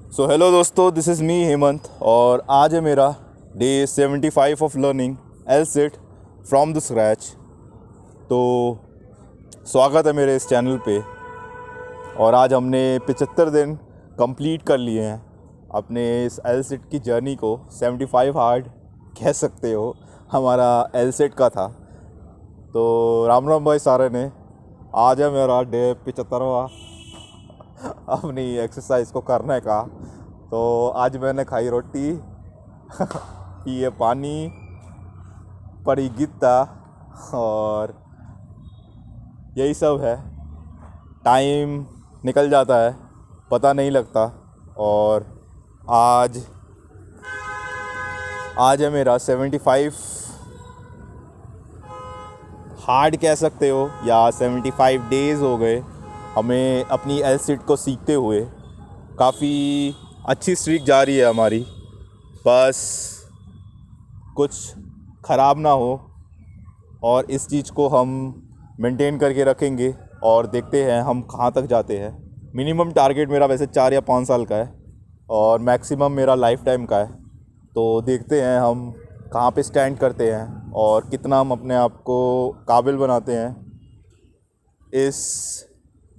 So hello दोस्तों, this is me Hemant और आज है मेरा day 75 of learning L set from the scratch. तो स्वागत है मेरे इस चैनल पे। और आज हमने 75 दिन कंप्लीट कर लिए हैं अपने इस एल सेट की जर्नी को। 75 हार्ड कह सकते हो हमारा एल सेट का था। तो राम राम भाई सारे ने, आज है मेरा डे 75वां अपनी एक्सरसाइज को करने का। तो आज मैंने खाई रोटी पिए पानी, पड़ी गीता और यही सब है। टाइम निकल जाता है, पता नहीं लगता। और आज आज है मेरा 75 हार्ड कह सकते हो या 75 डेज़ हो गए हमें अपनी एल सेट को सीखते हुए। काफ़ी अच्छी स्ट्रीक जा रही है हमारी, बस कुछ ख़राब ना हो और इस चीज़ को हम मेंटेन करके रखेंगे और देखते हैं हम कहाँ तक जाते हैं। मिनिमम टारगेट मेरा वैसे 4 या 5 साल का है और मैक्सिमम मेरा लाइफ टाइम का है। तो देखते हैं हम कहाँ पे स्टैंड करते हैं और कितना हम अपने आप को काबिल बनाते हैं इस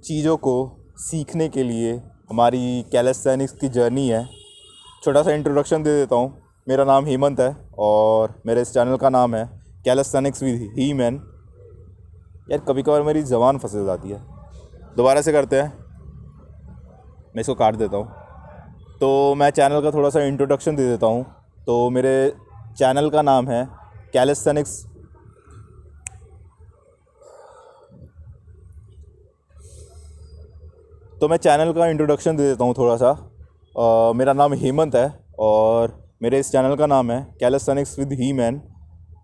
चीज़ों को सीखने के लिए। हमारी कैलिस्थेनिक्स की जर्नी है। छोटा सा इंट्रोडक्शन दे देता हूँ। मेरा नाम हेमंत है और मेरे इस चैनल का नाम है कैलिस्थेनिक्स विद ही मैन। यार कभी कभार मेरी ज़बान फंस जाती है, दोबारा से करते हैं। मैं इसको काट देता हूँ। तो मैं चैनल का थोड़ा सा इंट्रोडक्शन दे देता हूँ। तो मेरे चैनल का नाम है कैलिस्थेनिक्स तो मैं चैनल का इंट्रोडक्शन दे देता हूँ थोड़ा सा। मेरा नाम हेमंत है और मेरे इस चैनल का नाम है कैलिस्थेनिक्स विद ही मैन।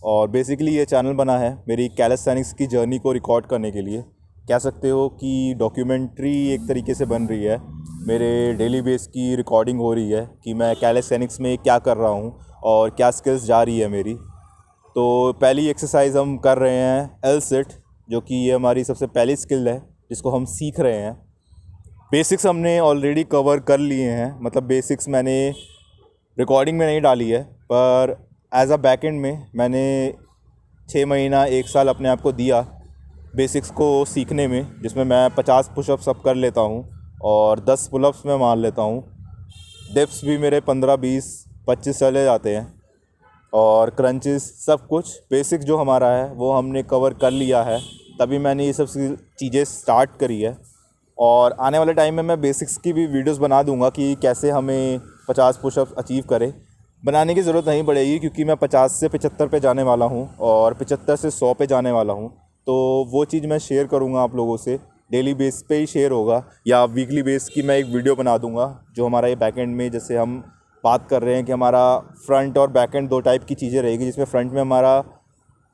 और बेसिकली ये चैनल बना है मेरी कैलिस्थेनिक्स की जर्नी को रिकॉर्ड करने के लिए। कह सकते हो कि डॉक्यूमेंट्री एक तरीके से बन रही है। मेरे डेली बेस की रिकॉर्डिंग हो रही है कि मैं कैलिस्थेनिक्स में क्या कर रहा हूँ और क्या स्किल्स जा रही है मेरी। तो पहली एक्सरसाइज हम कर रहे हैं एल सेट, जो कि ये हमारी सबसे पहली स्किल है जिसको हम सीख रहे हैं। बेसिक्स हमने ऑलरेडी कवर कर लिए हैं, मतलब बेसिक्स मैंने रिकॉर्डिंग में नहीं डाली है, पर एज अ बैकएंड में मैंने 6 महीना 1 साल अपने आप को दिया बेसिक्स को सीखने में, जिसमें मैं 50 पुशअप्स अब कर लेता हूँ और 10 पुलअप्स में मार लेता हूँ। डिप्स भी मेरे 15 20 25 चले जाते हैं और क्रंचेस सब कुछ बेसिक जो हमारा है वो हमने कवर कर लिया है। तभी मैंने ये सब चीज़ें स्टार्ट करी है। और आने वाले टाइम में मैं बेसिक्स की भी वीडियोस बना दूंगा कि कैसे हमें 50 पुशअप्स अचीव करें। बनाने की ज़रूरत नहीं पड़ेगी क्योंकि मैं 50 से 75 पे जाने वाला हूँ और 75 से 100 पे जाने वाला हूँ। तो वो चीज़ मैं शेयर करूँगा आप लोगों से, डेली बेस पे ही शेयर होगा या वीकली बेस की मैं एक वीडियो बना दूँगा। जो हमारा ये बैकएंड में, जैसे हम बात कर रहे हैं कि हमारा फ्रंट और बैकएंड 2 टाइप की चीज़ें रहेगी, जिसमें फ्रंट में हमारा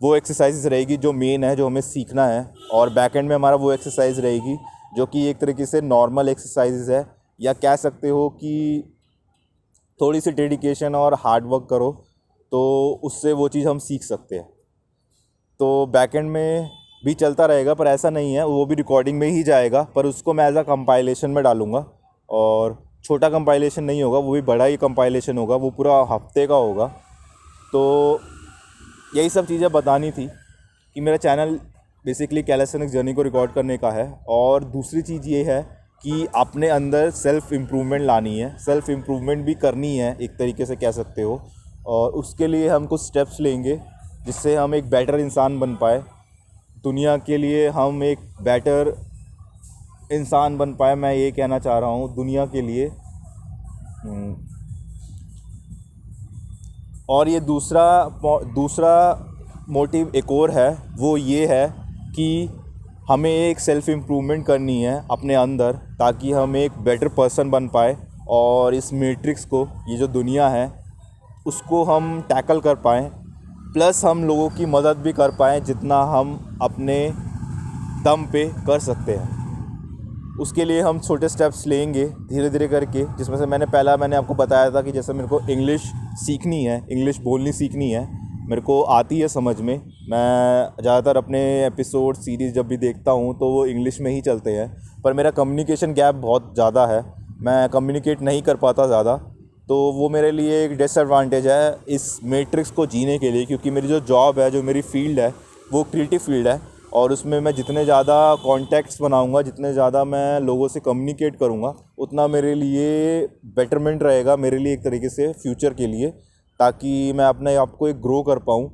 वो एक्सरसाइज रहेगी जो मेन है, जो हमें सीखना है, और बैकएंड में हमारा वो एक्सरसाइज रहेगी जो कि एक तरीके से नॉर्मल एक्सरसाइज है, या कह सकते हो कि थोड़ी सी डेडिकेशन और हार्ड वर्क करो तो उससे वो चीज़ हम सीख सकते हैं। तो बैकएंड में भी चलता रहेगा, पर ऐसा नहीं है, वो भी रिकॉर्डिंग में ही जाएगा, पर उसको मैं एज अ कंपाइलेशन में डालूँगा। और छोटा कंपाइलेशन नहीं होगा, वो भी बड़ा ही कंपाइलेशन होगा, वो पूरा हफ्ते का होगा। तो यही सब चीज़ें बतानी थी कि मेरा चैनल बेसिकली कैलिस्थेनिक्स जर्नी को रिकॉर्ड करने का है। और दूसरी चीज़ ये है कि अपने अंदर सेल्फ़ इम्प्रूवमेंट लानी है, सेल्फ़ इम्प्रूवमेंट भी करनी है एक तरीके से कह सकते हो। और उसके लिए हम कुछ स्टेप्स लेंगे जिससे हम एक बेटर इंसान बन पाए, दुनिया के लिए हम एक बेटर इंसान बन पाए। मैं ये कहना चाह रहा हूँ दुनिया के लिए। और ये दूसरा मोटिव एक और है, वो ये है कि हमें एक सेल्फ़ इम्प्रूवमेंट करनी है अपने अंदर, ताकि हम एक बेटर पर्सन बन पाए और इस मैट्रिक्स को, ये जो दुनिया है, उसको हम टैकल कर पाएँ। प्लस हम लोगों की मदद भी कर पाएँ जितना हम अपने दम पे कर सकते हैं। उसके लिए हम छोटे स्टेप्स लेंगे धीरे धीरे करके, जिसमें से मैंने आपको बताया था कि जैसे मेरे को इंग्लिश सीखनी है, इंग्लिश बोलनी सीखनी है, मेरे को आती है समझ में। मैं ज़्यादातर अपने एपिसोड सीरीज़ जब भी देखता हूँ तो वो इंग्लिश में ही चलते हैं, पर मेरा कम्युनिकेशन गैप बहुत ज़्यादा है। मैं कम्युनिकेट नहीं कर पाता ज़्यादा, तो वो मेरे लिए एक डिसएडवांटेज है इस मैट्रिक्स को जीने के लिए, क्योंकि मेरी जो जॉब है, जो मेरी फ़ील्ड है, वो क्रिएटिव फील्ड है और उसमें मैं जितने ज़्यादा कॉन्टैक्ट्स बनाऊंगा, जितने ज़्यादा मैं लोगों से कम्युनिकेट करूंगा, उतना मेरे लिए बेटरमेंट रहेगा, मेरे लिए एक तरीके से फ्यूचर के लिए, ताकि मैं अपने आप को एक ग्रो कर पाऊँ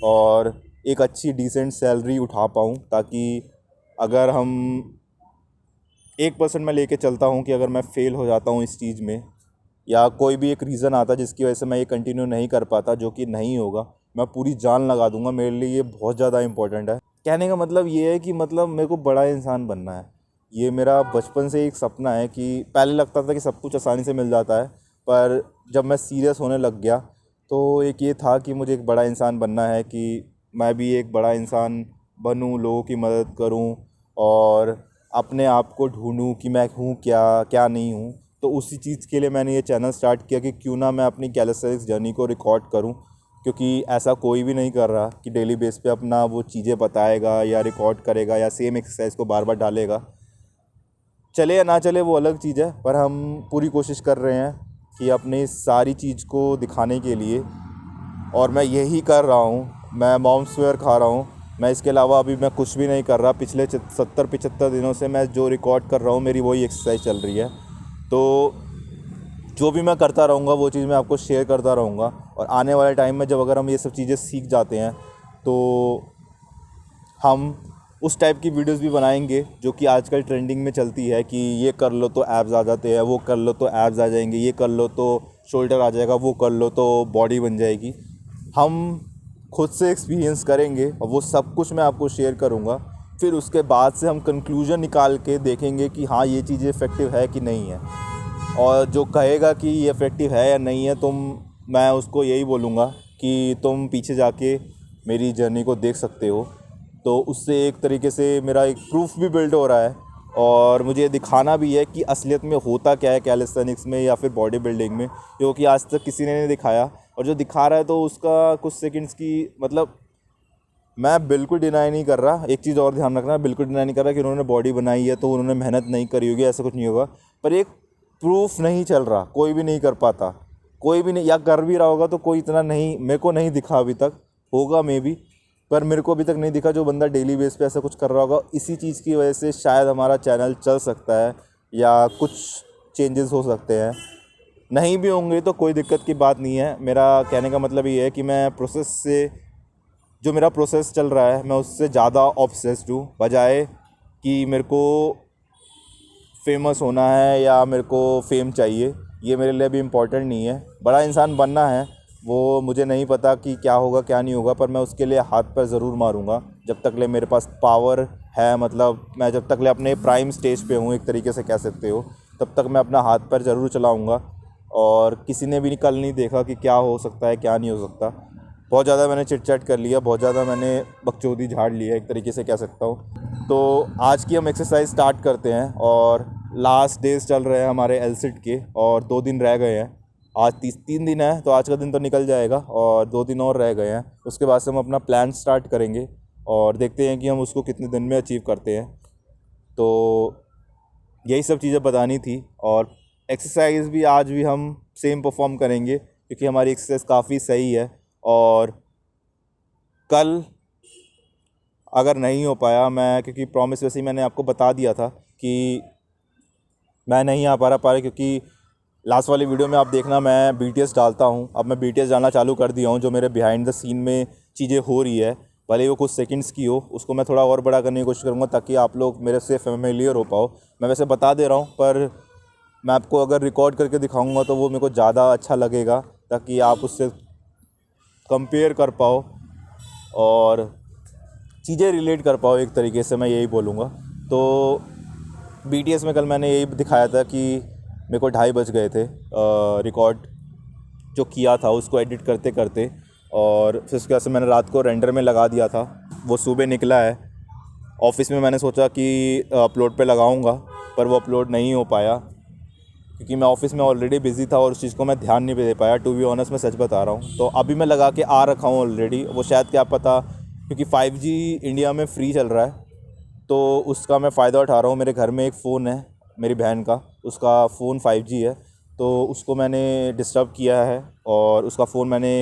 और एक अच्छी डिसेंट सैलरी उठा पाऊँ, ताकि अगर हम 1% मैं लेके चलता हूँ कि अगर मैं फ़ेल हो जाता हूँ इस चीज़ में, या कोई भी एक रीज़न आता जिसकी वजह से मैं ये कंटिन्यू नहीं कर पाता, जो कि नहीं होगा, मैं पूरी जान लगा दूंगा। मेरे लिए ये बहुत ज़्यादा इंपॉर्टेंट है। कहने का मतलब ये है कि मतलब मेरे को बड़ा इंसान बनना है। ये मेरा बचपन से एक सपना है कि पहले लगता था कि सब कुछ आसानी से मिल जाता है, पर जब मैं सीरियस होने लग गया तो एक ये था कि मुझे एक बड़ा इंसान बनना है, कि मैं भी एक बड़ा इंसान बनूं, लोगों की मदद करूं और अपने आप को ढूंढूं कि मैं हूं क्या, क्या नहीं हूं। तो उसी चीज़ के लिए मैंने ये चैनल स्टार्ट किया कि क्यों ना मैं अपनी कैलिस्थेनिक्स जर्नी को रिकॉर्ड करूं, क्योंकि ऐसा कोई भी नहीं कर रहा कि डेली बेस पे अपना वो चीज़ें बताएगा या रिकॉर्ड करेगा या सेम एक्सरसाइज को बार बार डालेगा। चले या ना चले वो अलग चीज़ है, पर हम पूरी कोशिश कर रहे हैं कि अपनी सारी चीज़ को दिखाने के लिए, और मैं यही कर रहा हूँ। मैं मॉम्सवेयर खा रहा हूँ, मैं इसके अलावा अभी मैं कुछ भी नहीं कर रहा। पिछले 70-75 दिनों से मैं जो रिकॉर्ड कर रहा हूँ, मेरी वही एक्सरसाइज चल रही है। तो जो भी मैं करता रहूँगा वो चीज़ मैं आपको शेयर करता रहूँगा, और आने वाले टाइम में जब अगर हम ये सब चीज़ें सीख जाते हैं तो हम उस टाइप की वीडियोस भी बनाएंगे जो कि आजकल ट्रेंडिंग में चलती है, कि ये कर लो तो एब्स आ जाते हैं, वो कर लो तो एब्स आ जाएंगे, ये कर लो तो शोल्डर आ जाएगा, वो कर लो तो बॉडी बन जाएगी। हम खुद से एक्सपीरियंस करेंगे और वो सब कुछ मैं आपको शेयर करूँगा। फिर उसके बाद से हम कंक्लूजन निकाल के देखेंगे कि हाँ ये चीज़ इफ़ेक्टिव है कि नहीं है, और जो कहेगा कि ये इफ़ेक्टिव है या नहीं है, मैं उसको यही बोलूँगा कि तुम पीछे जाके मेरी जर्नी को देख सकते हो। तो उससे एक तरीके से मेरा एक प्रूफ भी बिल्ड हो रहा है, और मुझे दिखाना भी है कि असलियत में होता क्या है कैलिस्थेनिक्स में या फिर बॉडी बिल्डिंग में, क्योंकि आज तक किसी ने नहीं दिखाया। और जो दिखा रहा है तो उसका कुछ सेकंड्स की मतलब, मैं बिल्कुल डिनाई नहीं कर रहा। एक चीज़ और ध्यान रखना, बिल्कुल डिनाई नहीं कर रहा कि उन्होंने बॉडी बनाई है तो उन्होंने मेहनत नहीं करी होगी, ऐसा कुछ नहीं होगा। पर एक प्रूफ नहीं चल रहा, कोई भी नहीं कर पाता, कोई भी नहीं, या कर भी रहा होगा तो कोई इतना नहीं, मेरे को नहीं दिखा अभी तक, होगा मे बी, पर मेरे को अभी तक नहीं दिखा जो बंदा डेली बेस पे ऐसा कुछ कर रहा होगा। इसी चीज़ की वजह से शायद हमारा चैनल चल सकता है या कुछ चेंजेस हो सकते हैं। नहीं भी होंगे तो कोई दिक्कत की बात नहीं है। मेरा कहने का मतलब ये है कि मैं प्रोसेस से, जो मेरा प्रोसेस चल रहा है, मैं उससे ज़्यादा ऑब्सेस्ड हूँ, बजाय कि मेरे को फेमस होना है या मेरे को फेम चाहिए। ये मेरे लिए अभी इम्पोर्टेंट नहीं है। बड़ा इंसान बनना है, वो मुझे नहीं पता कि क्या होगा क्या नहीं होगा, पर मैं उसके लिए हाथ पर ज़रूर मारूंगा जब तक ले मेरे पास पावर है। मतलब मैं जब तक ले अपने प्राइम स्टेज पे हूँ, एक तरीके से कह सकते हो, तब तक मैं अपना हाथ पर ज़रूर चलाऊँगा। और किसी ने भी कल नहीं देखा कि क्या हो सकता है क्या नहीं हो सकता। बहुत ज़्यादा मैंने चिट चैट कर लिया, बहुत ज़्यादा मैंने बकचोदी झाड़ ली है, एक तरीके से कह सकता हूँ। तो आज की हम एक्सरसाइज स्टार्ट करते हैं, और लास्ट डेज चल रहे हैं हमारे एलसिट के, और 2 दिन रह गए हैं। आज 3 दिन है, तो आज का दिन तो निकल जाएगा और 2 दिन और रह गए हैं। उसके बाद से हम अपना प्लान स्टार्ट करेंगे और देखते हैं कि हम उसको कितने दिन में अचीव करते हैं। तो यही सब चीज़ें बतानी थी, और एक्सरसाइज भी आज भी हम सेम परफॉर्म करेंगे, क्योंकि हमारी एक्सरसाइज काफ़ी सही है। और कल अगर नहीं हो पाया मैं, क्योंकि प्रॉमिस वैसे ही मैंने आपको बता दिया था कि मैं नहीं आ पा रहा, क्योंकि लास्ट वाली वीडियो में आप देखना मैं BTS डालता हूँ। अब मैं BTS डालना चालू कर दिया हूँ, जो मेरे बिहाइंड द सीन में चीज़ें हो रही है, भले ही वो कुछ सेकंड्स की हो, उसको मैं थोड़ा और बड़ा करने की कोशिश करूँगा ताकि आप लोग मेरे से फेमिलियर हो पाओ। मैं वैसे बता दे रहा हूँ, पर मैं आपको अगर रिकॉर्ड करके दिखाऊँगा तो वो मेरे को ज़्यादा अच्छा लगेगा, ताकि आप उससे कंपेयर कर पाओ और चीज़ें रिलेट कर पाओ, एक तरीके से मैं यही बोलूँगा। तो BTS में कल मैंने यही दिखाया था कि मेरे को 2:30 बज गए थे रिकॉर्ड जो किया था उसको एडिट करते करते, और फिर उसके बाद से मैंने रात को रेंडर में लगा दिया था। वो सुबह निकला है। ऑफिस में मैंने सोचा कि अपलोड पे लगाऊंगा, पर वो अपलोड नहीं हो पाया, क्योंकि मैं ऑफिस में ऑलरेडी बिज़ी था और उस चीज़ को मैं ध्यान नहीं दे पाया। टू बी ऑनेस्ट मैं सच बता रहा हूँ। तो अभी मैं लगा के आ रखा हूँ ऑलरेडी। वो शायद क्या पता, क्योंकि 5G इंडिया में फ्री चल रहा है, तो उसका मैं फ़ायदा उठा रहा हूँ। मेरे घर में एक फ़ोन है मेरी बहन का, उसका फ़ोन 5G है, तो उसको मैंने डिस्टर्ब किया है। और उसका फ़ोन मैंने,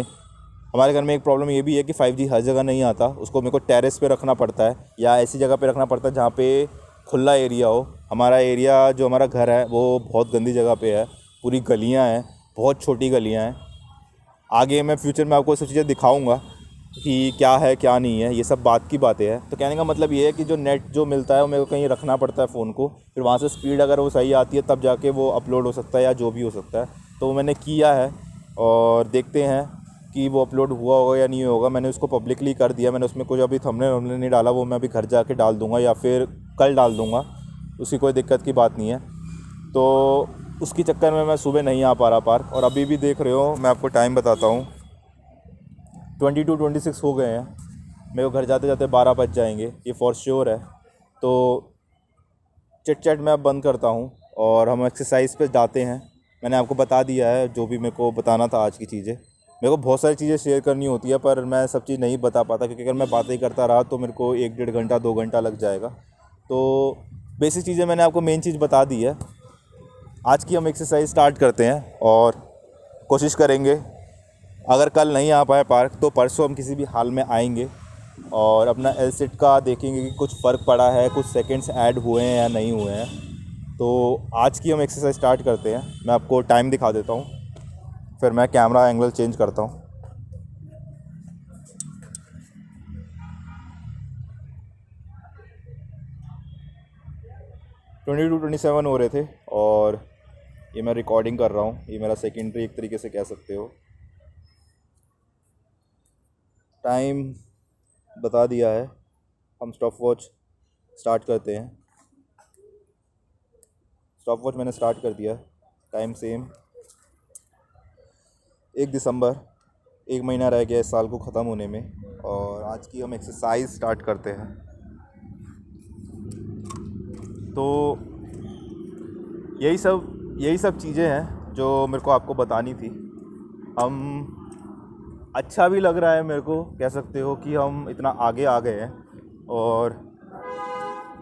हमारे घर में एक प्रॉब्लम ये भी है कि 5G हर जगह नहीं आता, उसको मेरे को टेरेस पे रखना पड़ता है या ऐसी जगह पे रखना पड़ता है जहाँ पे खुला एरिया हो। हमारा एरिया, जो हमारा घर है, वो बहुत गंदी जगह पे है, पूरी गलियाँ हैं, बहुत छोटी गलियाँ हैं। आगे मैं फ्यूचर में आपको सब चीज़ें दिखाऊंगा कि क्या है क्या नहीं है, ये सब बात की बातें हैं। तो कहने का मतलब ये है कि जो नेट जो मिलता है वो मेरे को कहीं रखना पड़ता है फ़ोन को, फिर वहाँ से स्पीड अगर वो सही आती है तब जाके वो अपलोड हो सकता है या जो भी हो सकता है। तो वो मैंने किया है और देखते हैं कि वो अपलोड हुआ होगा या नहीं होगा। मैंने उसको पब्लिकली कर दिया, मैंने उसमें कुछ अभी थंबनेल वंबनेल नहीं डाला, वो मैं अभी घर जाके डाल दूँगा या फिर कल डाल दूँगा, उसकी कोई दिक्कत की बात नहीं है। तो उसके चक्कर में मैं सुबह नहीं आ पा रहा पार्क, और अभी भी देख रहे हो, मैं आपको टाइम बताता हूँ, 22:26 हो गए हैं। मेरे को घर जाते जाते 12 बज जाएंगे, ये फॉर श्योर है। तो चिट चैट मैं अब बंद करता हूँ और हम एक्सरसाइज पे जाते हैं। मैंने आपको बता दिया है जो भी मेरे को बताना था आज की चीज़ें। मेरे को बहुत सारी चीज़ें शेयर करनी होती है पर मैं सब चीज़ नहीं बता पाता, क्योंकि अगर मैं बातें ही करता रहा तो मेरे को 1 डेढ़ घंटा 2 घंटा लग जाएगा। तो बेसिक चीज़ें मैंने आपको, मेन चीज़ बता दी है। आज की हम एक्सरसाइज स्टार्ट करते हैं और कोशिश करेंगे, अगर कल नहीं आ पाए पार्क तो परसों हम किसी भी हाल में आएंगे और अपना एल सेट का देखेंगे कि कुछ फ़र्क पड़ा है, कुछ सेकंड्स ऐड हुए हैं या नहीं हुए हैं। तो आज की हम एक्सरसाइज स्टार्ट करते हैं। मैं आपको टाइम दिखा देता हूँ, फिर मैं कैमरा एंगल चेंज करता हूँ। 22:27 हो रहे थे और ये मैं रिकॉर्डिंग कर रहा हूँ, ये मेरा सेकेंडरी एक तरीके से कह सकते हो। टाइम बता दिया है, हम स्टॉप वॉच स्टार्ट करते हैं। स्टॉप वॉच मैंने स्टार्ट कर दिया। टाइम सेम, 1 दिसंबर, 1 महीना रह गया इस साल को ख़त्म होने में, और आज की हम एक्सरसाइज स्टार्ट करते हैं। तो यही सब चीज़ें हैं जो मेरे को आपको बतानी थी। हम, अच्छा भी लग रहा है मेरे को, कह सकते हो कि हम इतना आगे आ गए हैं। और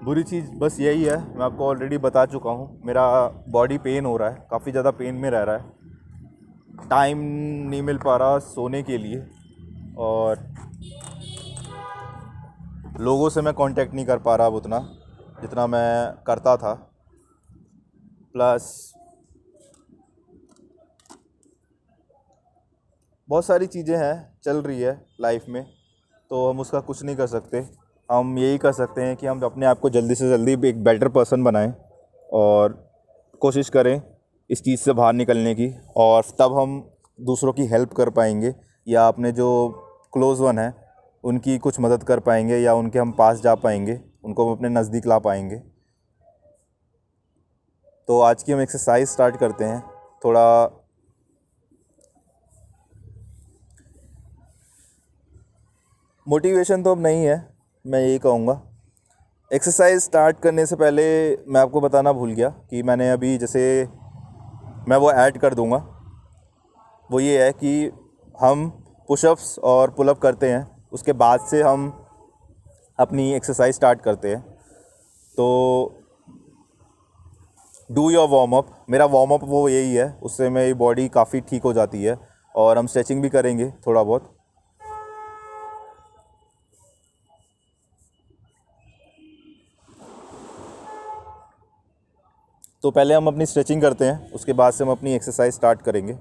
बुरी चीज़ बस यही है, मैं आपको ऑलरेडी बता चुका हूँ, मेरा बॉडी पेन हो रहा है, काफ़ी ज़्यादा पेन में रह रहा है। टाइम नहीं मिल पा रहा सोने के लिए, और लोगों से मैं कांटेक्ट नहीं कर पा रहा अब उतना जितना मैं करता था। प्लस बहुत सारी चीज़ें हैं चल रही है लाइफ में, तो हम उसका कुछ नहीं कर सकते। हम यही कर सकते हैं कि हम अपने आप को जल्दी से जल्दी एक बेटर पर्सन बनाएं और कोशिश करें इस चीज़ से बाहर निकलने की, और तब हम दूसरों की हेल्प कर पाएंगे या अपने जो क्लोज़ वन हैं उनकी कुछ मदद कर पाएंगे या उनके हम पास जा पाएंगे, उनको हम अपने नज़दीक ला पाएंगे। तो आज की हम एक्सरसाइज स्टार्ट करते हैं। थोड़ा मोटिवेशन तो अब नहीं है, मैं यही कहूँगा। एक्सरसाइज स्टार्ट करने से पहले मैं आपको बताना भूल गया कि मैंने अभी, जैसे मैं वो ऐड कर दूँगा, वो ये है कि हम पुशअप्स और पुलअप करते हैं, उसके बाद से हम अपनी एक्सरसाइज स्टार्ट करते हैं। तो डू योर वार्म अप, मेरा वार्म अप वो यही है, उससे मेरी बॉडी काफ़ी ठीक हो जाती है। और हम स्ट्रेचिंग भी करेंगे थोड़ा बहुत। तो पहले हम अपनी स्ट्रेचिंग करते हैं, उसके बाद से हम अपनी एक्सरसाइज स्टार्ट करेंगे।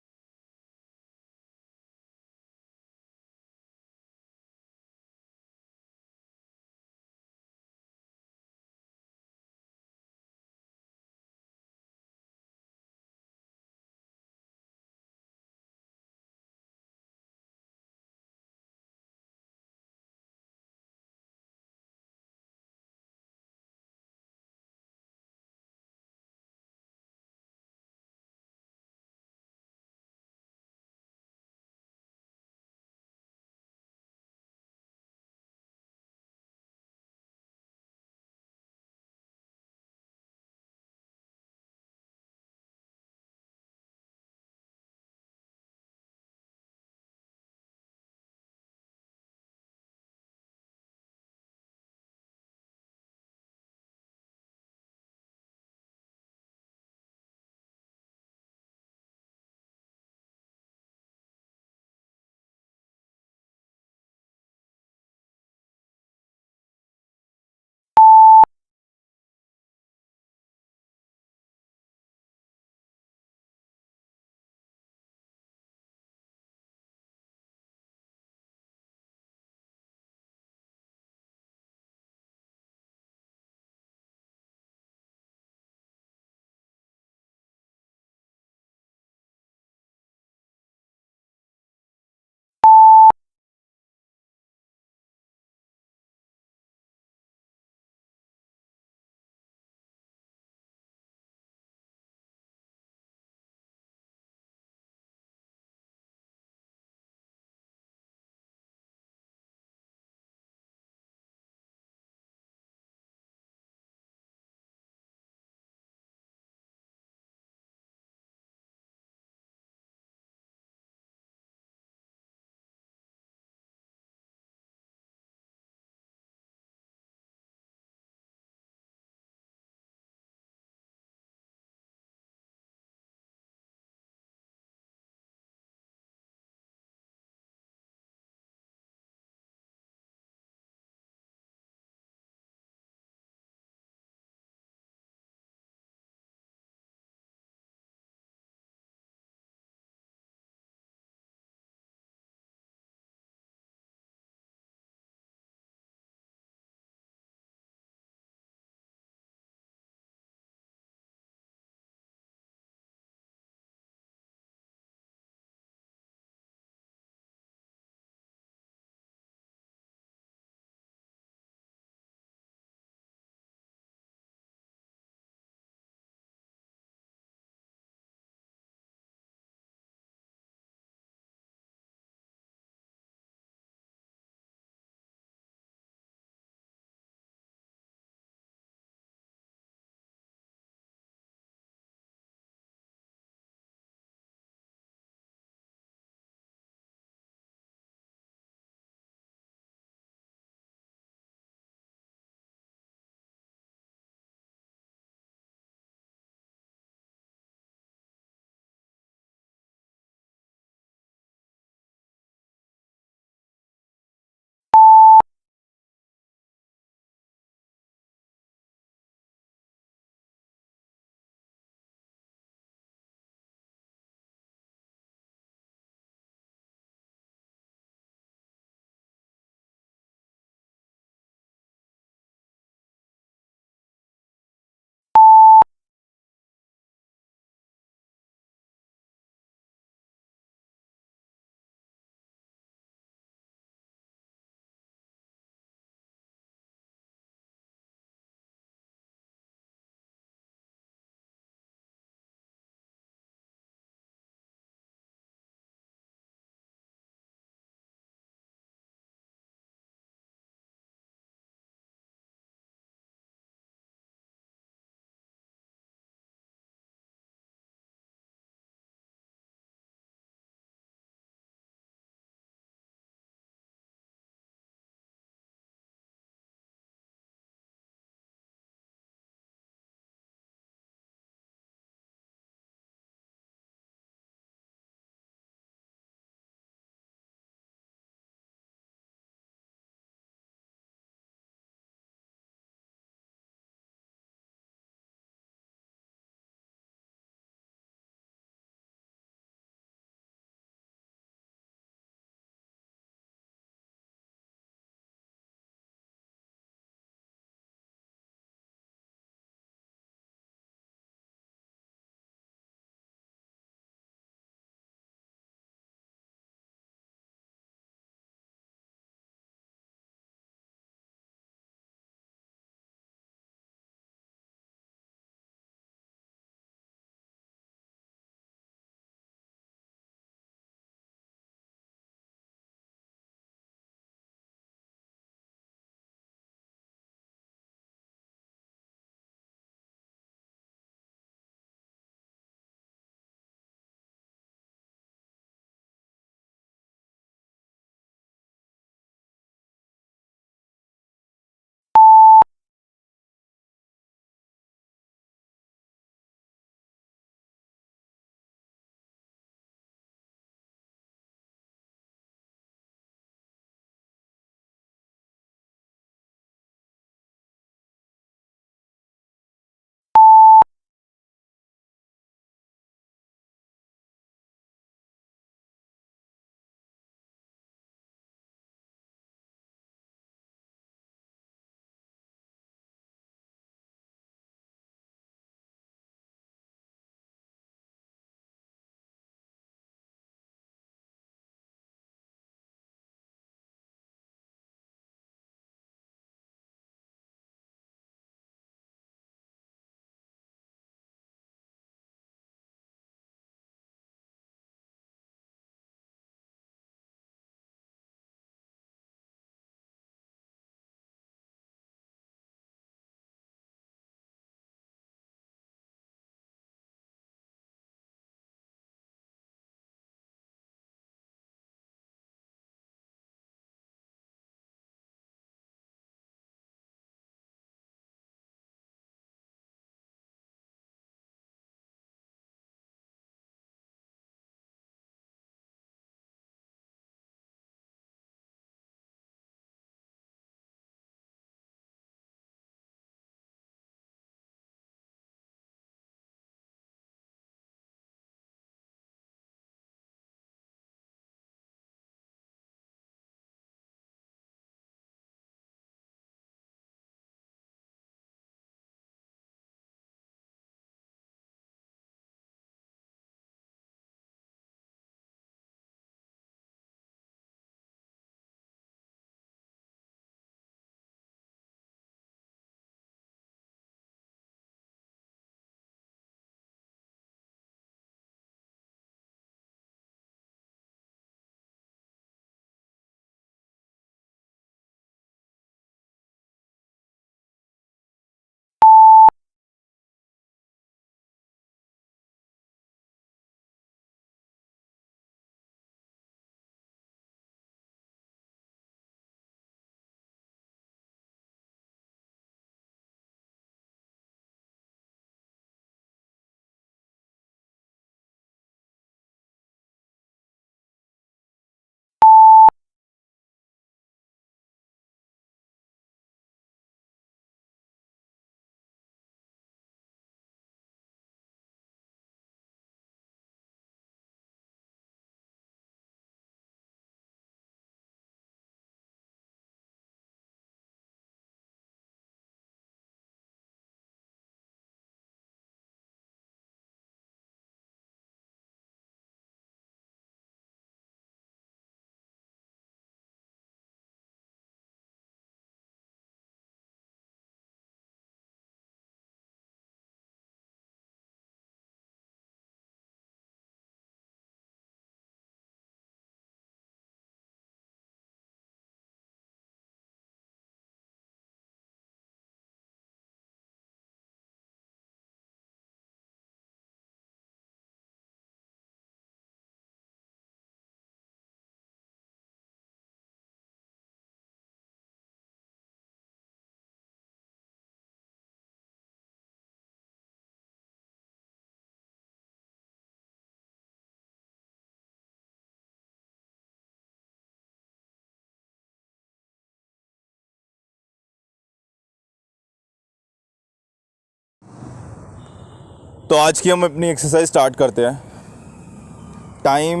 तो आज की हम अपनी एक्सरसाइज स्टार्ट करते हैं। टाइम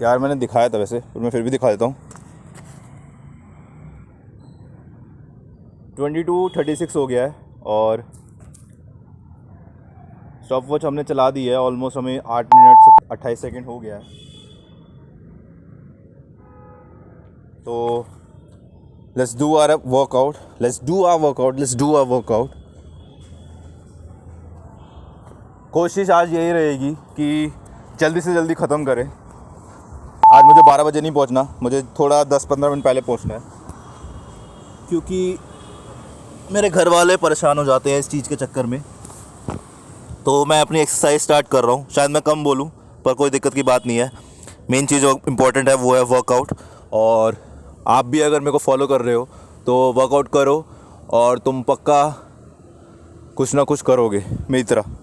यार मैंने दिखाया था वैसे, पर मैं फिर भी दिखा देता हूँ। 22:36 हो गया है और स्टॉप वॉच हमने चला दी है। ऑलमोस्ट हमें 8 मिनट 28 सेकेंड हो गया है। तो लेट्स डू आवर वर्कआउट। कोशिश आज यही रहेगी कि जल्दी से जल्दी ख़त्म करें। आज मुझे 12 बजे नहीं पहुंचना, मुझे थोड़ा 10-15 मिनट पहले पहुंचना है, क्योंकि मेरे घर वाले परेशान हो जाते हैं इस चीज़ के चक्कर में। तो मैं अपनी एक्सरसाइज स्टार्ट कर रहा हूँ। शायद मैं कम बोलूँ, पर कोई दिक्कत की बात नहीं है। मेन चीज़ जो इम्पोर्टेंट है वो है वर्कआउट। और आप भी अगर मेरे को फॉलो कर रहे हो तो वर्कआउट करो और तुम पक्का कुछ ना कुछ करोगे मेरी तरह।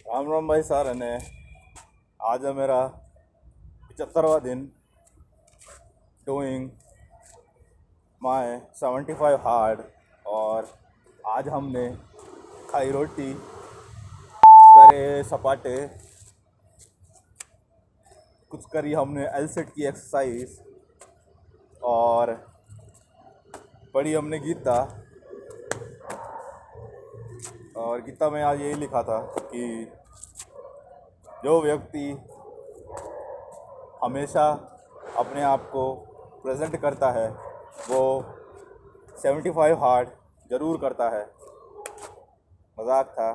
राम राम भाई सारे ने। आज है मेरा 75वां दिन डूइंग माय 75 हार्ड। और आज हमने खाई रोटी, करे सपाटे, कुछ करी हमने एल सेट की एक्सरसाइज और पढ़ी हमने गीता। और गीता में आज यही लिखा था कि जो व्यक्ति हमेशा अपने आप को प्रेजेंट करता है वो 75 हार्ड ज़रूर करता है। मजाक था।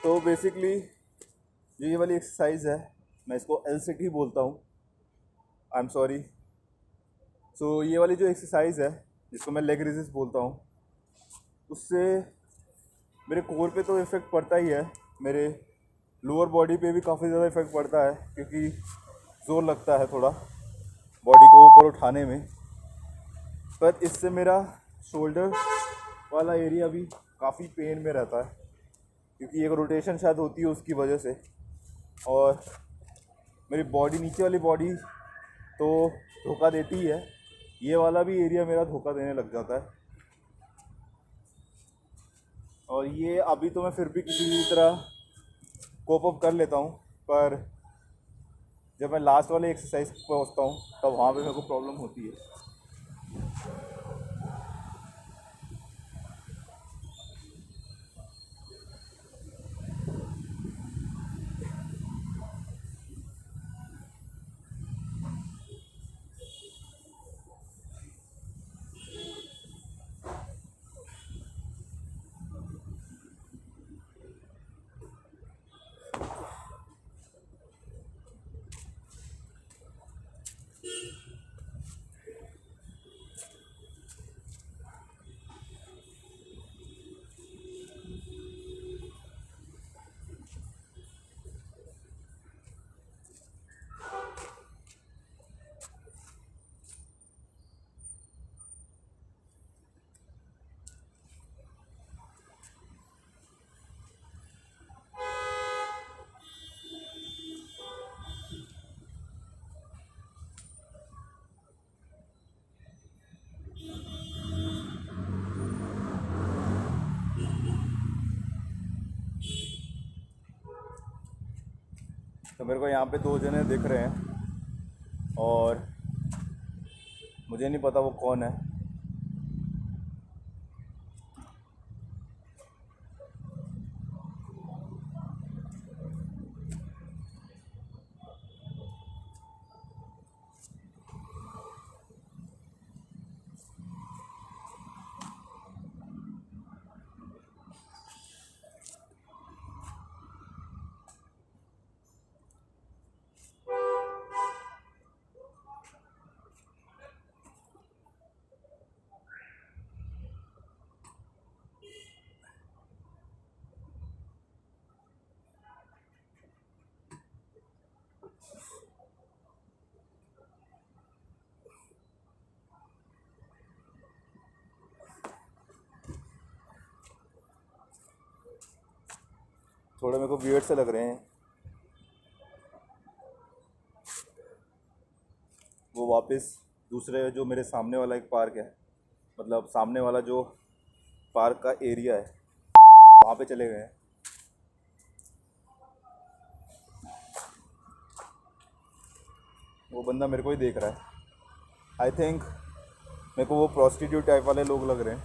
तो बेसिकली ये वाली एक्सरसाइज है, मैं इसको एल सिट ही बोलता हूँ, आई एम सॉरी। सो ये वाली जो एक्सरसाइज है जिसको मैं लेग रेजिस बोलता हूँ, उससे मेरे कोर पे तो इफ़ेक्ट पड़ता ही है, मेरे लोअर बॉडी पे भी काफ़ी ज़्यादा इफ़ेक्ट पड़ता है, क्योंकि ज़ोर लगता है थोड़ा बॉडी को ऊपर उठाने में। पर इससे मेरा शोल्डर वाला एरिया भी काफ़ी पेन में रहता है, क्योंकि एक रोटेशन शायद होती है उसकी वजह से, और मेरी बॉडी, नीचे वाली बॉडी तो धोखा देती ही है, ये वाला भी एरिया मेरा धोखा देने लग जाता है। और ये अभी तो मैं फिर भी किसी भी तरह कोप अप कर लेता हूँ, पर जब मैं लास्ट वाले एक्सरसाइज पर पहुँचता हूँ तब वहाँ पे मेरे को प्रॉब्लम होती है। तो मेरे को यहाँ पे 2 जने दिख रहे हैं और मुझे नहीं पता वो कौन है। थोड़े मेरे को वियर्ड से लग रहे हैं। वो वापस दूसरे, जो मेरे सामने वाला एक पार्क है, मतलब सामने वाला जो पार्क का एरिया है, वहाँ पे चले गए हैं। वो बंदा मेरे को ही देख रहा है। आई थिंक मेरे को वो प्रोस्टिट्यूट टाइप वाले लोग लग रहे हैं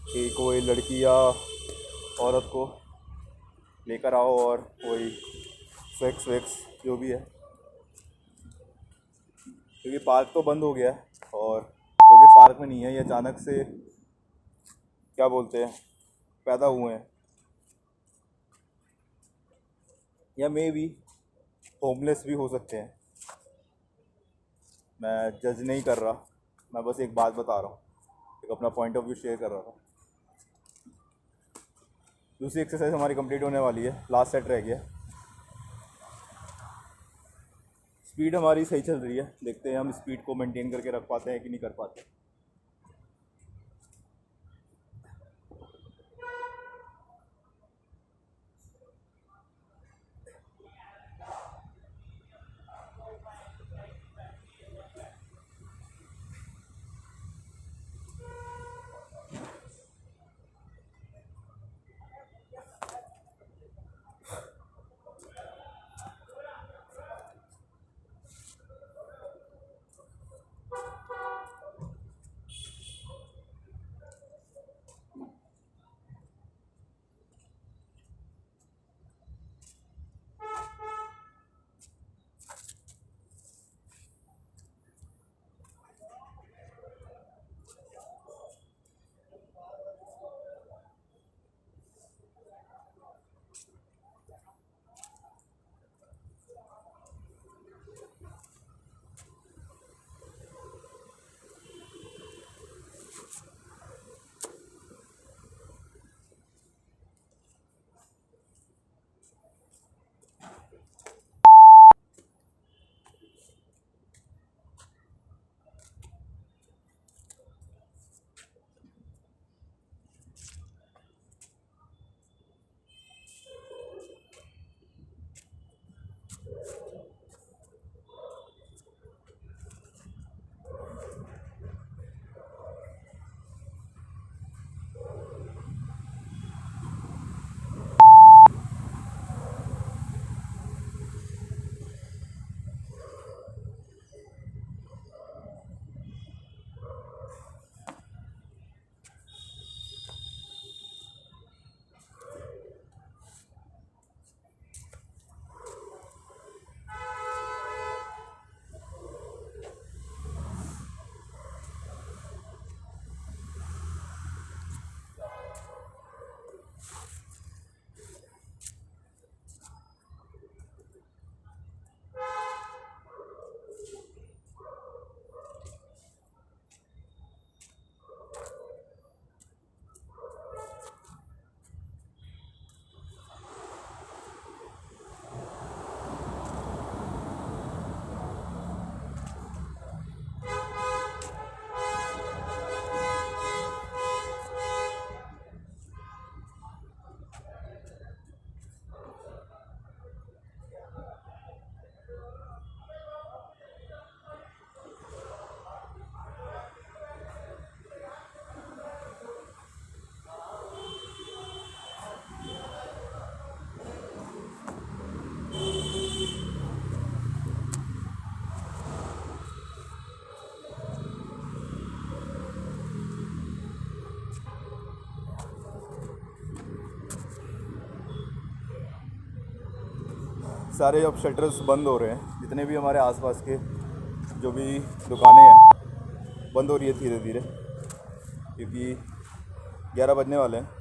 कि कोई लड़की या औरत को लेकर आओ और कोई सेक्स वेक्स जो भी है, क्योंकि पार्क तो बंद हो गया है और कोई भी पार्क में नहीं है। ये अचानक से क्या बोलते हैं, पैदा हुए हैं, या मे भी होमलेस भी हो सकते हैं। मैं जज नहीं कर रहा, मैं बस एक बात बता रहा हूँ, एक अपना पॉइंट ऑफ व्यू शेयर कर रहा था। दूसरी एक्सरसाइज हमारी कंप्लीट होने वाली है, लास्ट सेट रह गया। स्पीड हमारी सही चल रही है, देखते हैं हम स्पीड को मेंटेन करके रख पाते हैं कि नहीं कर पाते। सारे अब शटर्स बंद हो रहे हैं, जितने भी हमारे आसपास के जो भी दुकानें हैं बंद हो रही है धीरे धीरे, क्योंकि 11 बजने वाले हैं।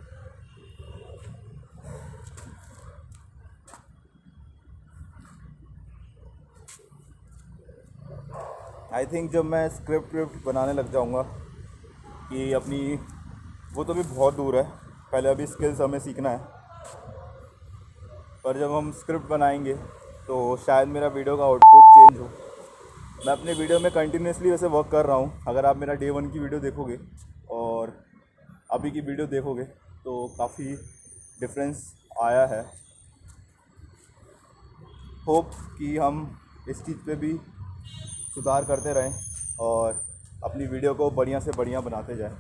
आई थिंक जब मैं स्क्रिप्ट बनाने लग जाऊंगा कि अपनी, वो तो भी बहुत दूर है, पहले अभी स्किल्स हमें सीखना है, पर जब हम स्क्रिप्ट बनाएंगे तो शायद मेरा वीडियो का आउटपुट चेंज हो। मैं अपने वीडियो में कंटिन्यूसली वैसे वर्क कर रहा हूँ। अगर आप मेरा डे 1 की वीडियो देखोगे और अभी की वीडियो देखोगे तो काफ़ी डिफरेंस आया है। होप कि हम इस चीज़ पे भी सुधार करते रहें और अपनी वीडियो को बढ़िया से बढ़िया बनाते जाएं।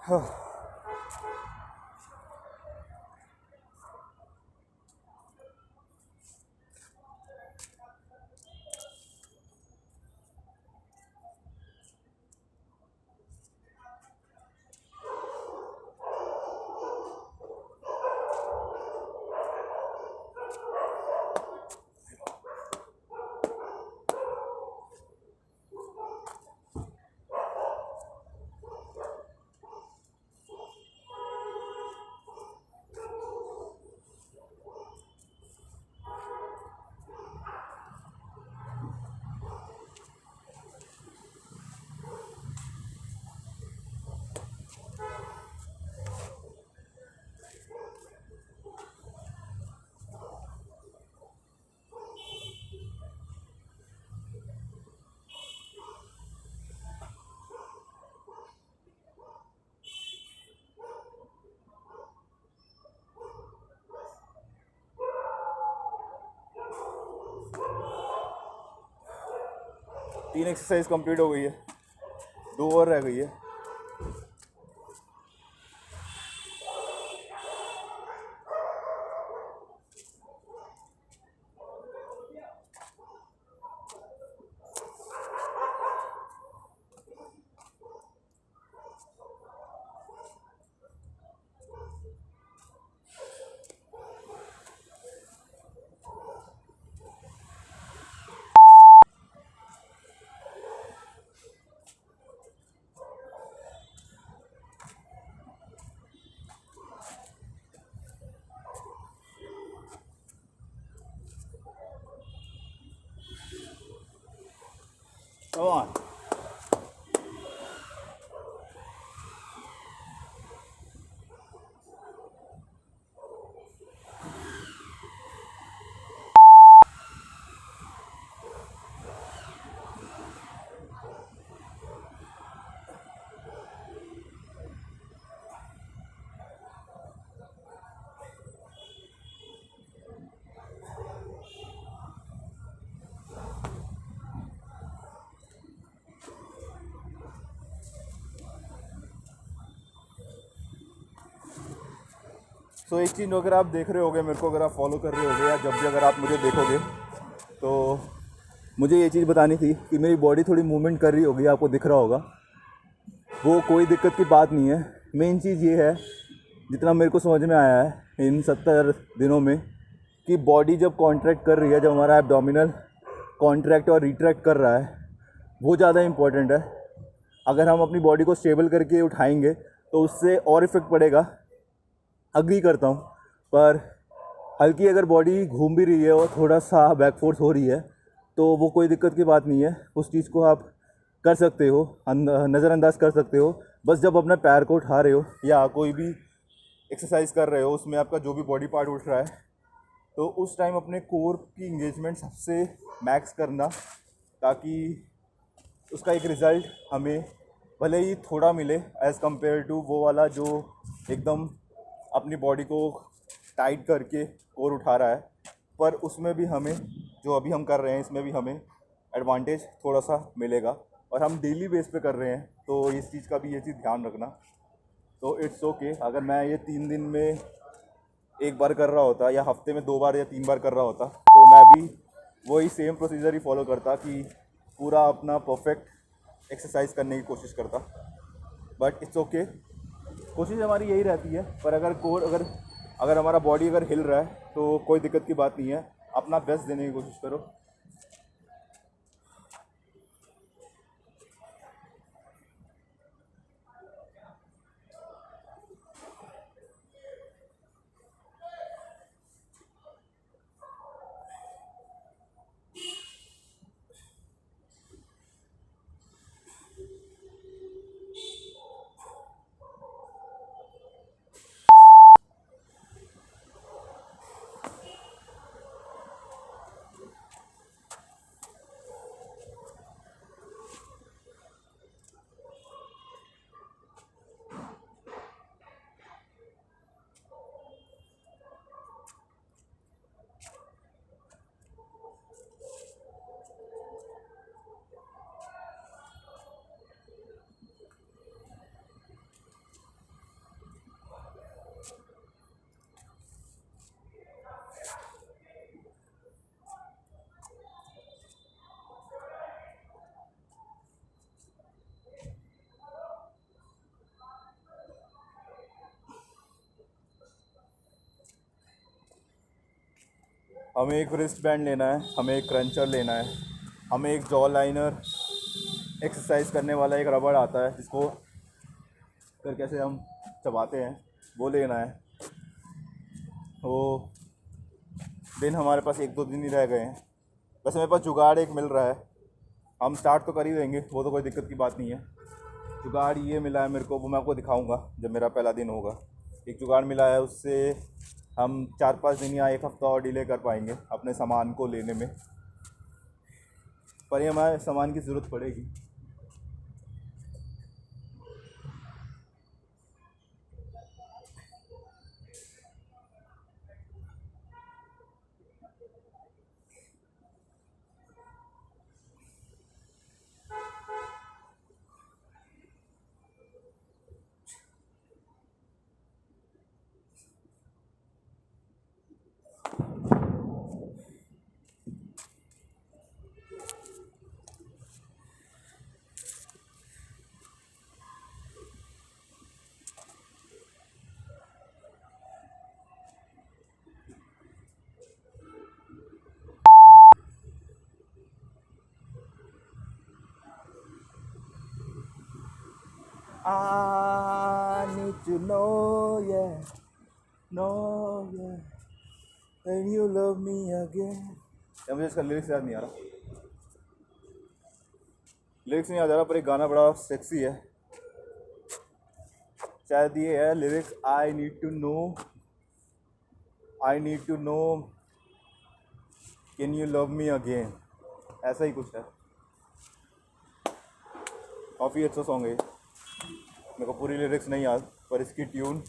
हाँ। 3 एक्सरसाइज कंप्लीट हो गई है, 2 और रह गई है। Come on. सो एक चीज़ अगर आप देख रहे होगे मेरे को, अगर आप फॉलो कर रहे होगे या जब भी अगर आप मुझे देखोगे तो मुझे ये चीज़ बतानी थी कि मेरी बॉडी थोड़ी मूवमेंट कर रही होगी, आपको दिख रहा होगा। वो कोई दिक्कत की बात नहीं है। मेन चीज़ ये है, जितना मेरे को समझ में आया है इन 70 दिनों में, कि बॉडी जब कॉन्ट्रैक्ट कर रही है, जब हमारा एब्डोमिनल कॉन्ट्रैक्ट और रिट्रैक्ट कर रहा है, वो ज़्यादा इम्पॉर्टेंट है। अगर हम अपनी बॉडी को स्टेबल करके उठाएंगे तो उससे और इफ़ेक्ट पड़ेगा, अग्री करता हूँ। पर हल्की अगर बॉडी घूम भी रही है और थोड़ा सा बैक फोर्स हो रही है तो वो कोई दिक्कत की बात नहीं है। उस चीज़ को आप कर सकते हो, नज़रअंदाज कर सकते हो। बस जब अपने पैर को उठा रहे हो या कोई भी एक्सरसाइज कर रहे हो, उसमें आपका जो भी बॉडी पार्ट उठ रहा है, तो उस टाइम अपने कोर की इंगेजमेंट सबसे मैक्स करना, ताकि उसका एक रिज़ल्ट हमें भले ही थोड़ा मिले एज़ कम्पेयर टू वो वाला जो एकदम अपनी बॉडी को टाइट करके कोर उठा रहा है। पर उसमें भी हमें, जो अभी हम कर रहे हैं, इसमें भी हमें एडवांटेज थोड़ा सा मिलेगा। और हम डेली बेस पे कर रहे हैं तो इस चीज़ का भी ये चीज़ ध्यान रखना। तो इट्स ओके अगर मैं ये 3 दिन में एक बार कर रहा होता या हफ्ते में 2 बार या 3 बार कर रहा होता तो मैं भी वही सेम प्रोसीजर ही फॉलो करता कि पूरा अपना परफेक्ट एक्सरसाइज करने की कोशिश करता। बट इट्स ओके, कोशिश हमारी यही रहती है। पर अगर कोर अगर अगर हमारा बॉडी अगर हिल रहा है तो कोई दिक्कत की बात नहीं है, अपना बेस्ट देने की कोशिश करो। हमें एक रिस्ट बैंड लेना है, हमें एक क्रंचर लेना है, हमें एक जॉ लाइनर एक्सरसाइज करने वाला एक रबड़ आता है जिसको फिर कैसे हम चबाते हैं वो लेना है। तो दिन हमारे पास 1-2 दिन ही रह गए हैं। वैसे मेरे पास जुगाड़ एक मिल रहा है, हम स्टार्ट तो कर ही देंगे, वो तो कोई दिक्कत की बात नहीं है। जुगाड़ ये मिला है मेरे को, वो मैं आपको दिखाऊंगा जब मेरा पहला दिन होगा। एक जुगाड़ मिला है, उससे हम 4-5 दिन या एक हफ़्ता और डिले कर पाएंगे अपने सामान को लेने में। पर ये हमारे सामान की ज़रूरत पड़ेगी। I need to know, yeah, know, yeah, when you love me again। या मुझे इसका लिरिक्स याद नहीं आ रहा, लिरिक्स नहीं याद आ रहा, पर एक गाना बड़ा सेक्सी है, शायद ये है lyrics. I need to know can you love me again, ऐसा ही कुछ है। काफ़ी अच्छा सॉन्ग है ये। मेरे को पूरी लिरिक्स नहीं याद पर इसकी ट्यून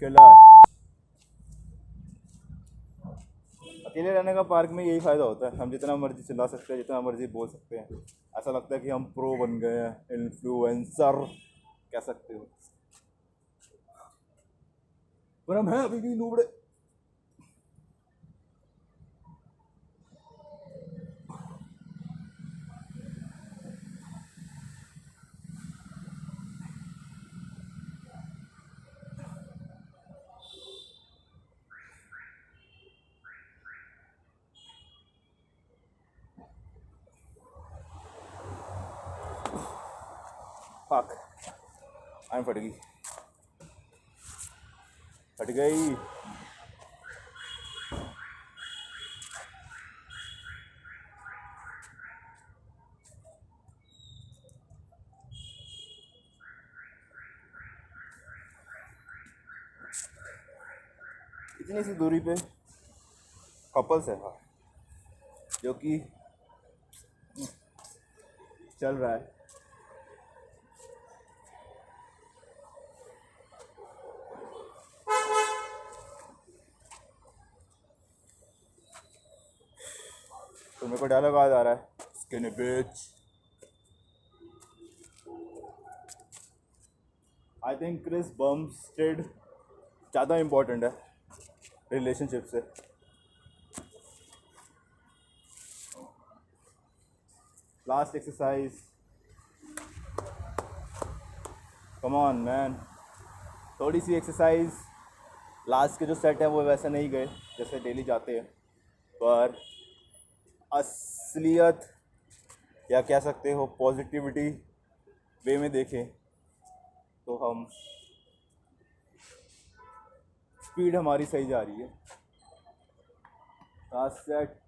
किला है। अकेले रहने का पार्क में यही फ़ायदा होता है, हम जितना मर्जी चिल्ला सकते हैं, जितना मर्जी बोल सकते हैं। ऐसा लगता है कि हम प्रो बन गए हैं, इन्फ्लुएंसर कह सकते हो, पर हम हैं अभी भी नूबड़े। फक, आई फट गई, फट गई। इतनी सी दूरी पे कपल्स है हाँ, जो कि चल रहा है। तो मेरे को डायलॉग याद आ रहा है, skinny bitch. I think Chris Bumstead ज़्यादा इम्पोर्टेंट है रिलेशनशिप से। Last exercise, come on man, थोड़ी सी एक्सरसाइज। लास्ट के जो सेट है वो वैसे नहीं गए जैसे डेली जाते हैं, पर असलियत या कह सकते हो पॉजिटिविटी वे में देखें तो हम स्पीड हमारी सही जा रही है। लास्ट सेट,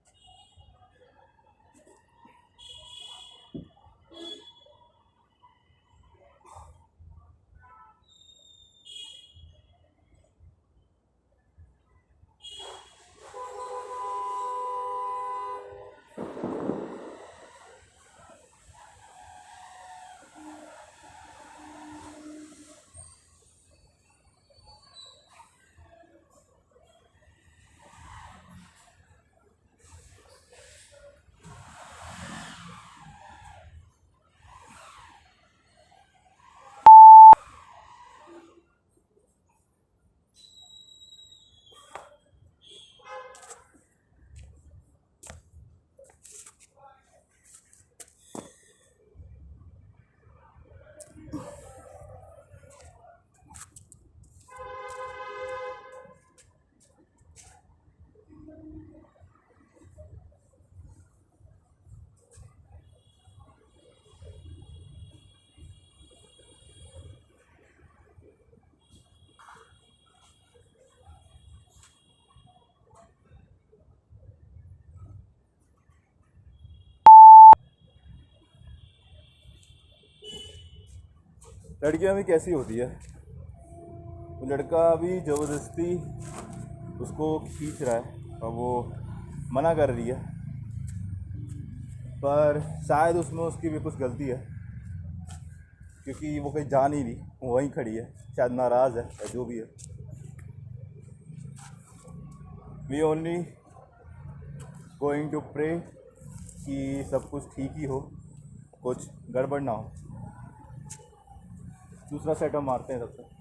लड़कियां भी कैसी होती है, वो लड़का भी ज़बरदस्ती उसको खींच रहा है और वो मना कर रही है, पर शायद उसमें उसकी भी कुछ गलती है क्योंकि वो कहीं जा नहीं रही, वो वहीं खड़ी है, शायद नाराज़ है या जो भी है। We only going to pray कि सब कुछ ठीक ही हो, कुछ गड़बड़ ना हो। दूसरा सेट हम मारते हैं सबसे।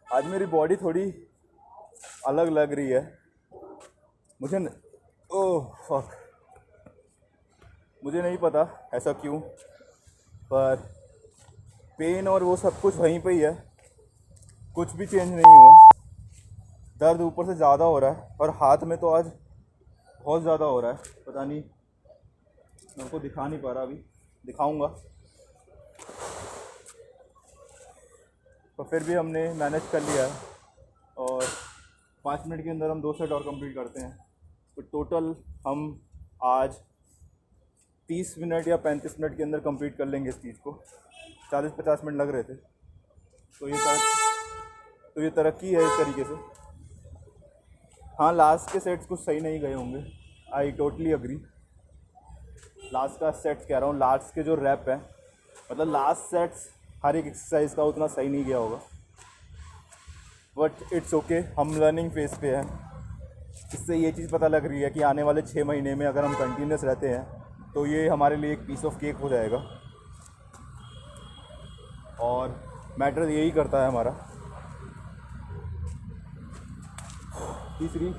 आज मेरी बॉडी थोड़ी अलग लग रही है मुझे ओह फक, मुझे नहीं पता ऐसा क्यों, पर पेन और वो सब कुछ वहीं पे ही है, कुछ भी चेंज नहीं हुआ। दर्द ऊपर से ज़्यादा हो रहा है और हाथ में तो आज बहुत ज़्यादा हो रहा है, पता नहीं, मैं आपको दिखा नहीं पा रहा, अभी दिखाऊंगा। तो फिर भी हमने मैनेज कर लिया है और 5 मिनट के अंदर हम 2 सेट और कंप्लीट करते हैं। तो टोटल हम आज 30 मिनट या 35 मिनट के अंदर कंप्लीट कर लेंगे इस चीज़ को। 40-50 मिनट लग रहे थे, तो ये तरक्की है इस तरीके से। हाँ, लास्ट के सेट्स कुछ सही नहीं गए होंगे, आई टोटली अग्री। लास्ट का सेट्स कह रहा हूँ, लास्ट के जो रैप है, मतलब लास्ट सेट्स हर एक एक्सरसाइज का उतना सही नहीं गया होगा, बट इट्स ओके, हम लर्निंग फेज पे हैं। इससे ये चीज़ पता लग रही है कि आने वाले 6 महीने में अगर हम कंटिन्यूस रहते हैं तो ये हमारे लिए एक पीस ऑफ केक हो जाएगा, और मैटर यही करता है हमारा। तीसरी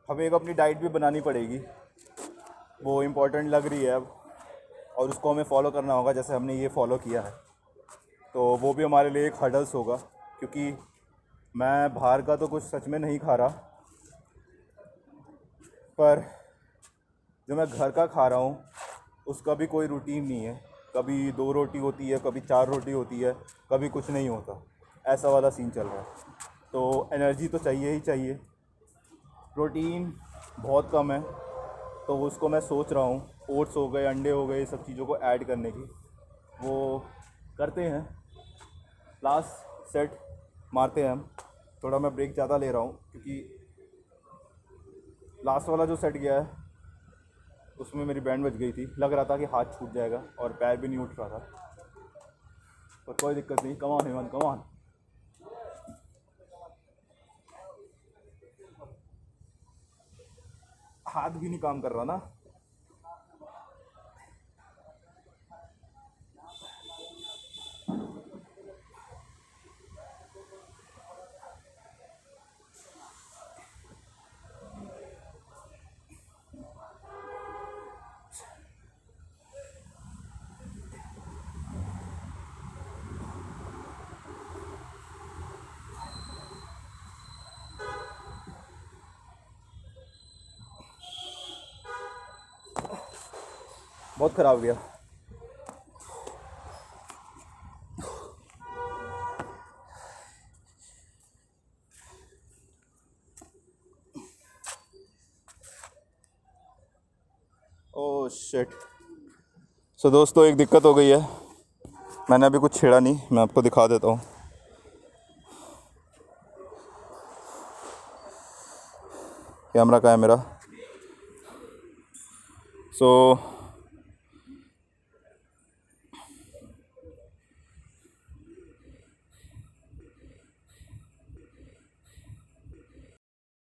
हमें एक अपनी डाइट भी बनानी पड़ेगी, वो इम्पोर्टेंट लग रही है अब, और उसको हमें फॉलो करना होगा जैसे हमने ये फॉलो किया है। तो वो भी हमारे लिए एक हर्डल्स होगा, क्योंकि मैं बाहर का तो कुछ सच में नहीं खा रहा, पर जो मैं घर का खा रहा हूँ उसका भी कोई रूटीन नहीं है। कभी 2 रोटी होती है, कभी 4 रोटी होती है, कभी कुछ नहीं होता, ऐसा वाला सीन चल रहा है। तो एनर्जी तो चाहिए ही चाहिए, प्रोटीन बहुत कम है, तो उसको मैं सोच रहा हूँ ओट्स हो गए, अंडे हो गए, ये सब चीज़ों को ऐड करने की, वो करते हैं। लास्ट सेट मारते हैं हम। थोड़ा मैं ब्रेक ज़्यादा ले रहा हूँ क्योंकि लास्ट वाला जो सेट गया है उसमें मेरी बैंड बज गई थी, लग रहा था कि हाथ छूट जाएगा और पैर भी नहीं उठ रहा था, पर कोई दिक्कत नहीं। Come on Hemant, come on. हाथ भी नहीं काम कर रहा ना। बहुत ख़राब गया। Oh shit. सो दोस्तों, एक दिक्कत हो गई है। मैंने अभी कुछ छेड़ा नहीं, मैं आपको दिखा देता हूँ। कैमरा कहाँ है मेरा? सो